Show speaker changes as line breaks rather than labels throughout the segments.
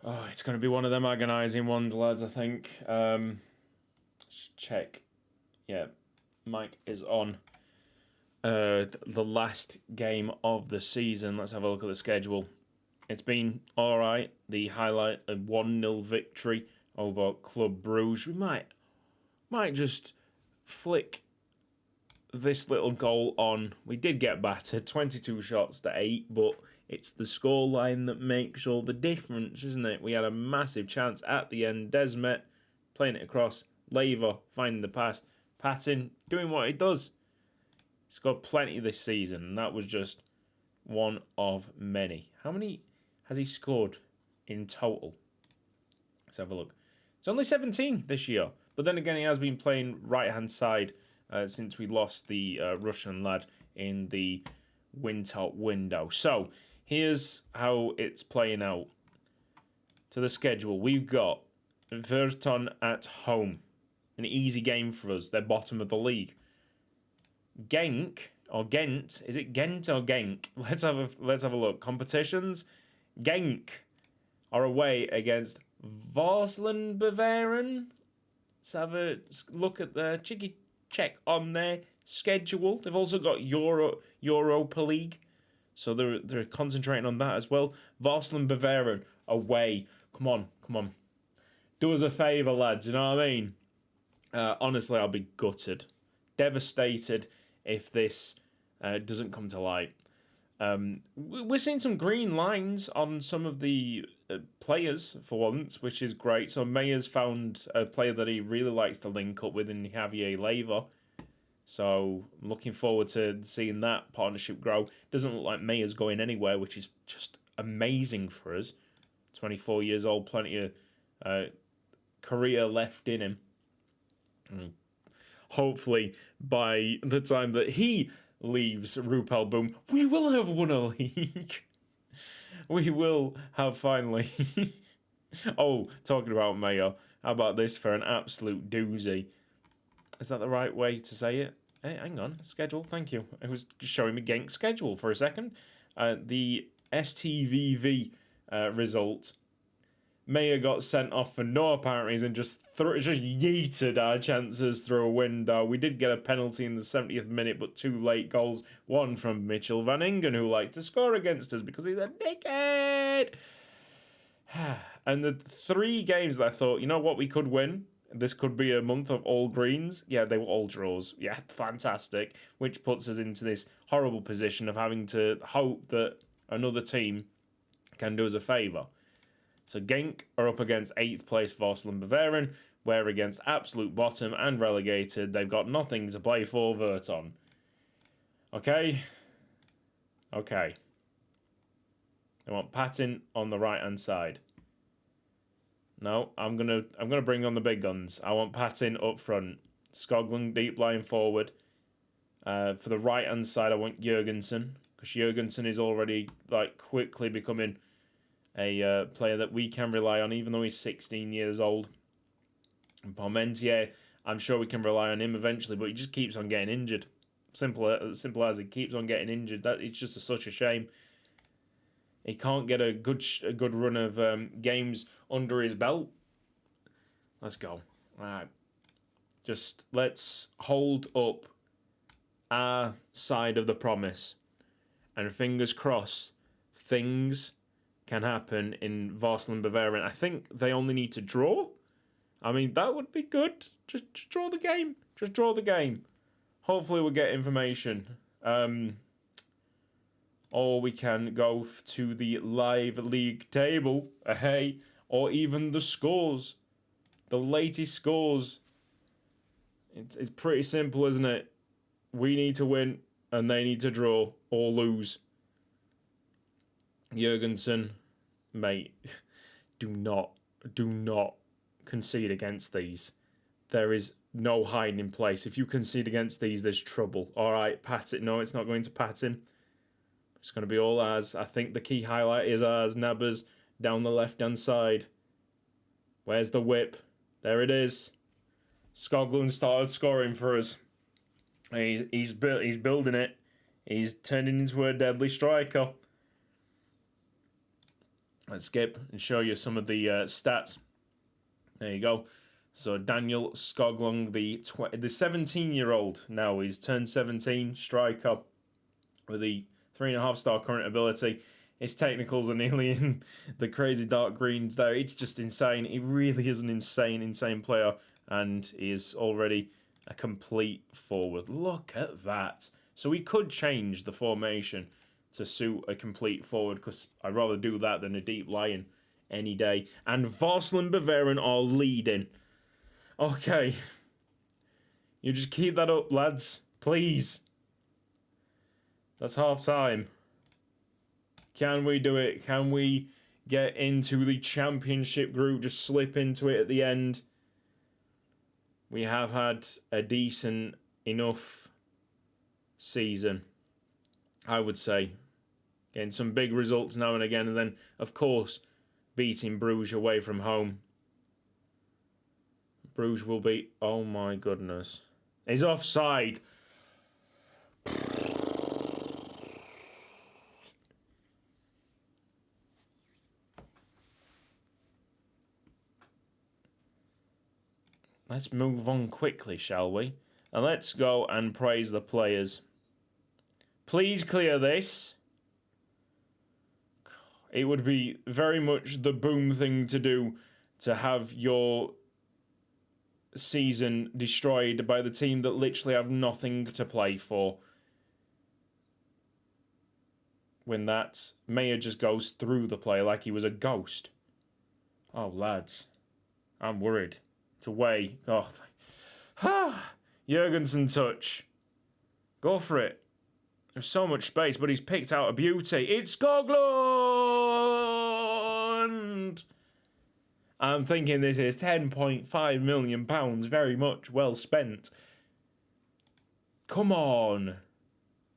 Oh, it's going to be one of them agonising ones, lads, I think. Check. Yeah, mic is on. The last game of the season. Let's have a look at the schedule. It's been alright. The highlight, a 1-0 victory over Club Bruges. We might just flick this little goal on. We did get battered, 22 shots to 8, but it's the scoreline that makes all the difference, isn't it? We had a massive chance at the end. Desmet playing it across. Lever finding the pass. Patton doing what he does. He's got plenty this season, and that was just one of many. How many has he scored in total? Let's have a look. It's only 17 this year, but then again, he has been playing right-hand side since we lost the Russian lad in the winter window. So, here's how it's playing out. To the schedule, we've got Verton at home. An easy game for us. They're bottom of the league. Genk or Ghent. Is it Ghent or Genk? Let's have a look. Competitions. Genk are away against Vorsland Bavarian. Let's have a look at the cheeky check on their schedule. They've also got Europa League, so they're concentrating on that as well. Vorsland Bavarian away. Come on. Do us a favour, lads. You know what I mean? Honestly, I'll be gutted, devastated if this doesn't come to light. We're seeing some green lines on some of the players for once, which is great. So Mayer's found a player that he really likes to link up with in Javier Leiva. So I'm looking forward to seeing that partnership grow. Doesn't look like Mayer's going anywhere, which is just amazing for us. 24 years old, plenty of career left in him. Hopefully, by the time that he leaves Rupel Boom, we will have won a league. We will have finally. Oh, talking about Mayo, how about this for an absolute doozy? Is that the right way to say it? Hey, hang on, schedule, thank you. It was showing me Genk's schedule for a second. The STVV result. Mayer got sent off for no apparent reason, just yeeted our chances through a window. We did get a penalty in the 70th minute, but 2 late goals. One from Mitchell Van Ingen, who likes to score against us because he's a dickhead. And the 3 games that I thought, you know what, we could win. This could be a month of all greens. Yeah, they were all draws. Yeah, fantastic. Which puts us into this horrible position of having to hope that another team can do us a favour. So Genk are up against 8th place Vorsland Bavarian. We're against absolute bottom and relegated. They've got nothing to play for, Verton. Okay. I want Patton on the right-hand side. No, I'm gonna bring on the big guns. I want Patton up front. Skoglund deep line forward. For the right-hand side, I want Jurgensen. Because Jurgensen is already quickly becoming a player that we can rely on, even though he's 16 years old. And Parmentier, I'm sure we can rely on him eventually, but he just keeps on getting injured. Simple as he keeps on getting injured. It's just such a shame. He can't get a good run of games under his belt. Let's go. All right. Just let's hold up our side of the promise. And fingers crossed, things can happen in Vorsland Bavarian. I think they only need to draw. I mean, that would be good. Just draw the game. Just draw the game. Hopefully we'll get information. Or we can go to the live league table. Hey. Or even the scores. The latest scores. It's pretty simple, isn't it? We need to win and they need to draw or lose. Jurgensen, mate, do not concede against these. There is no hiding in place. If you concede against these, there's trouble. All right, pat it. No, it's not going to pat him. It's going to be all ours. I think the key highlight is ours. Nabbers down the left-hand side. Where's the whip? There it is. Skoglund started scoring for us. He's building it. He's turning into a deadly striker. Let's skip and show you some of the stats. There you go. So Daniel Skoglund, the 17-year-old now, he's turned 17, striker with the 3.5-star current ability. His technicals are nearly in the crazy dark greens there. It's just insane. He really is an insane player, and he is already a complete forward. Look at that. So we could change the formation to suit a complete forward, because I'd rather do that than a deep lying any day. And Varslan Bavarian are leading. Okay. You just keep that up, lads. Please. That's half time. Can we do it? Can we get into the championship group? Just slip into it at the end. We have had a decent enough season, I would say. Getting some big results now and again. And then, of course, beating Bruges away from home. Bruges will be... Oh, my goodness. He's offside. Let's move on quickly, shall we? And let's go and praise the players. Please clear this. It would be very much the Boom thing to do, to have your season destroyed by the team that literally have nothing to play for. When that Mayor just goes through the player like he was a ghost. Oh, lads. I'm worried. It's away. Oh, Jurgensen touch. Go for it. There's so much space, but he's picked out a beauty. It's Skoglund! I'm thinking this is £10.5 million. Very much well spent. Come on.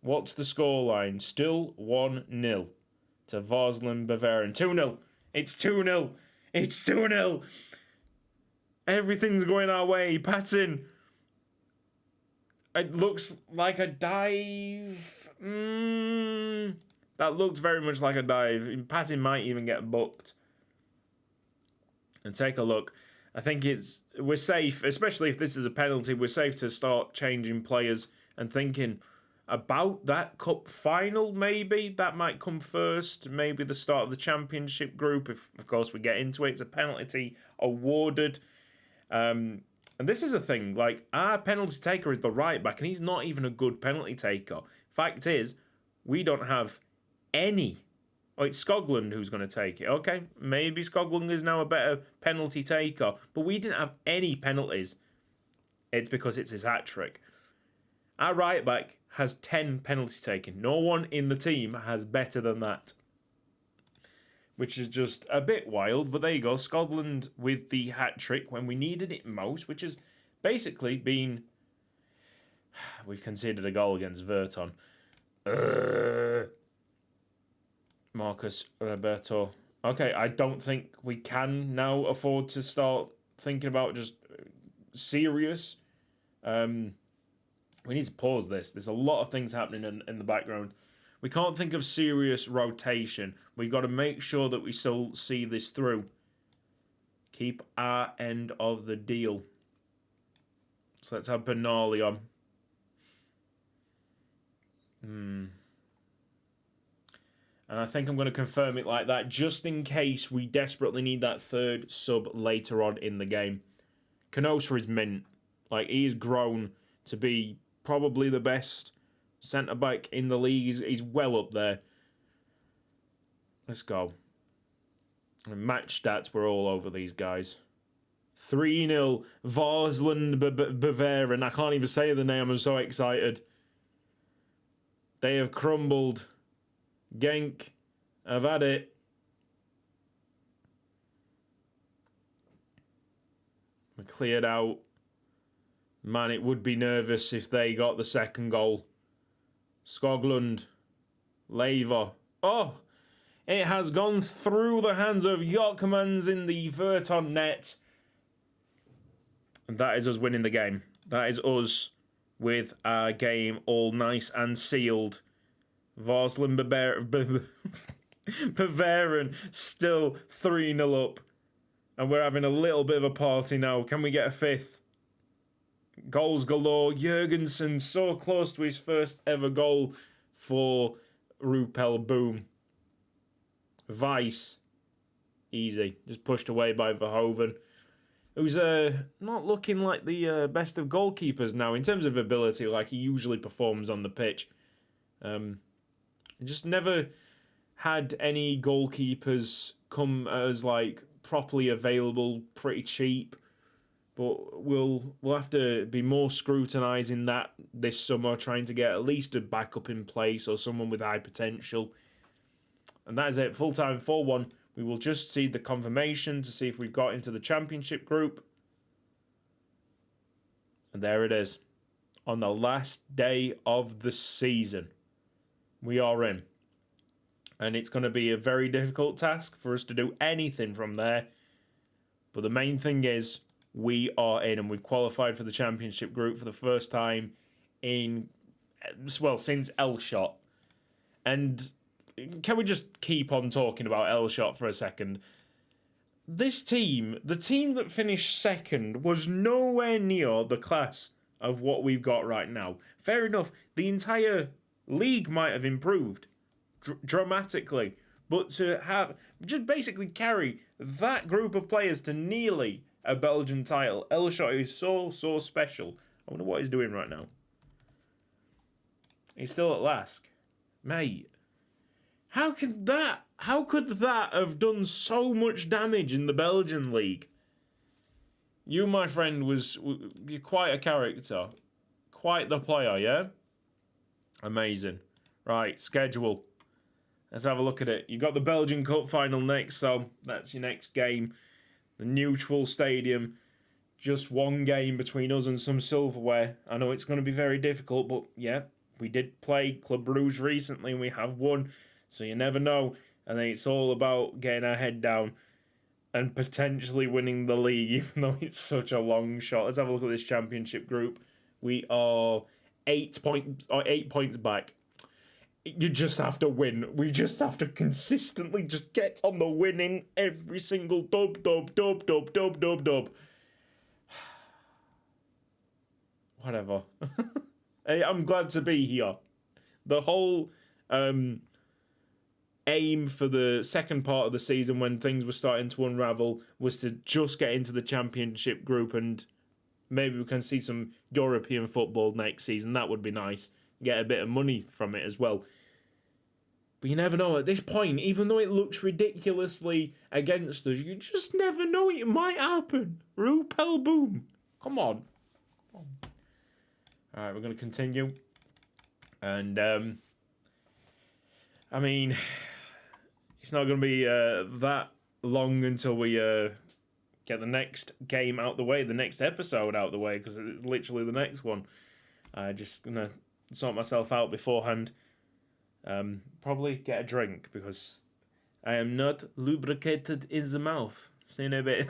What's the scoreline? Still 1-0 to Varslan Bavarian. 2-0. It's 2-0. It's 2-0. Everything's going our way. Patton. It looks like a dive. That looked very much like a dive. Patton might even get booked. And take a look. I think we're safe, especially if this is a penalty. We're safe to start changing players and thinking about that cup final, maybe. That might come first. Maybe the start of the championship group, if, of course, we get into it. It's a penalty awarded. And this is a thing, like, our penalty taker is the right back, and he's not even a good penalty taker. Fact is, we don't have any. Oh, it's Skoglund who's going to take it. Okay, maybe Skoglund is now a better penalty taker, but we didn't have any penalties. It's because it's his hat-trick. Our right back has 10 penalties taken. No one in the team has better than that. Which is just a bit wild, but there you go. Skoglund with the hat-trick when we needed it most, which has basically been... We've conceded a goal against Verton. Marcus Roberto. Okay, I don't think we can now afford to start thinking about just serious. We need to pause this. There's a lot of things happening in the background. We can't think of serious rotation. We've got to make sure that we still see this through. Keep our end of the deal. So let's have Bernali on. And I think I'm going to confirm it like that, just in case we desperately need that third sub later on in the game. Canosa is mint. Like, he has grown to be probably the best centre-back in the league. He's well up there. Let's go. And match stats were all over these guys. 3-0. Varslan Bavarian. I can't even say the name. I'm so excited. They have crumbled. Genk have had it. We're cleared out. Man, it would be nervous if they got the second goal. Skoglund. Lever. Oh! It has gone through the hands of Yorkmans in the Verton net. And that is us winning the game. That is us with our game all nice and sealed. Varslan Bavarian still 3-0 up. And we're having a little bit of a party now. Can we get a fifth? Goals galore. Jurgensen so close to his first ever goal for Rupel Boom. Weiss. Easy. Just pushed away by Verhoeven. Who's not looking like the best of goalkeepers now in terms of ability, like he usually performs on the pitch. Just never had any goalkeepers come as like properly available, pretty cheap. But we'll have to be more scrutinising that this summer, trying to get at least a backup in place or someone with high potential. And that is it. Full time 4-1. We will just see the confirmation to see if we've got into the championship group. And there it is. On the last day of the season, we are in. And it's going to be a very difficult task for us to do anything from there. But the main thing is, we are in and we've qualified for the championship group for the first time in, well, since Elshot. And can we just keep on talking about Elshot for a second? This team, the team that finished second, was nowhere near the class of what we've got right now. Fair enough, the entire league might have improved dramatically, but to have just basically carry that group of players to nearly a Belgian title, Elshot is so special. I wonder what he's doing right now. He's still at Lask. Mate, how could that have done so much damage in the Belgian league? You, my friend, you're quite a character. Quite the player, yeah? Amazing. Right, schedule. Let's have a look at it. You got the Belgian Cup final next, so that's your next game. The neutral stadium. Just one game between us and some silverware. I know it's going to be very difficult, but yeah, we did play Club Brugge recently and we have won. So you never know. And then it's all about getting our head down and potentially winning the league, even though it's such a long shot. Let's have a look at this championship group. We are 8 points back. You just have to win. We just have to consistently just get on the winning every single dub. Whatever. Hey, I'm glad to be here. The whole aim for the second part of the season, when things were starting to unravel, was to just get into the championship group, and maybe we can see some European football next season. That would be nice. Get a bit of money from it as well. But you never know. At this point, even though it looks ridiculously against us, you just never know. It might happen. Rupel Boom. Come on. Alright, we're going to continue. And, I mean, it's not going to be that long until we get the next game out the way, the next episode out the way, because it's literally the next one. Just going to sort myself out beforehand. Probably get a drink, because I am not lubricated in the mouth. See you in a bit.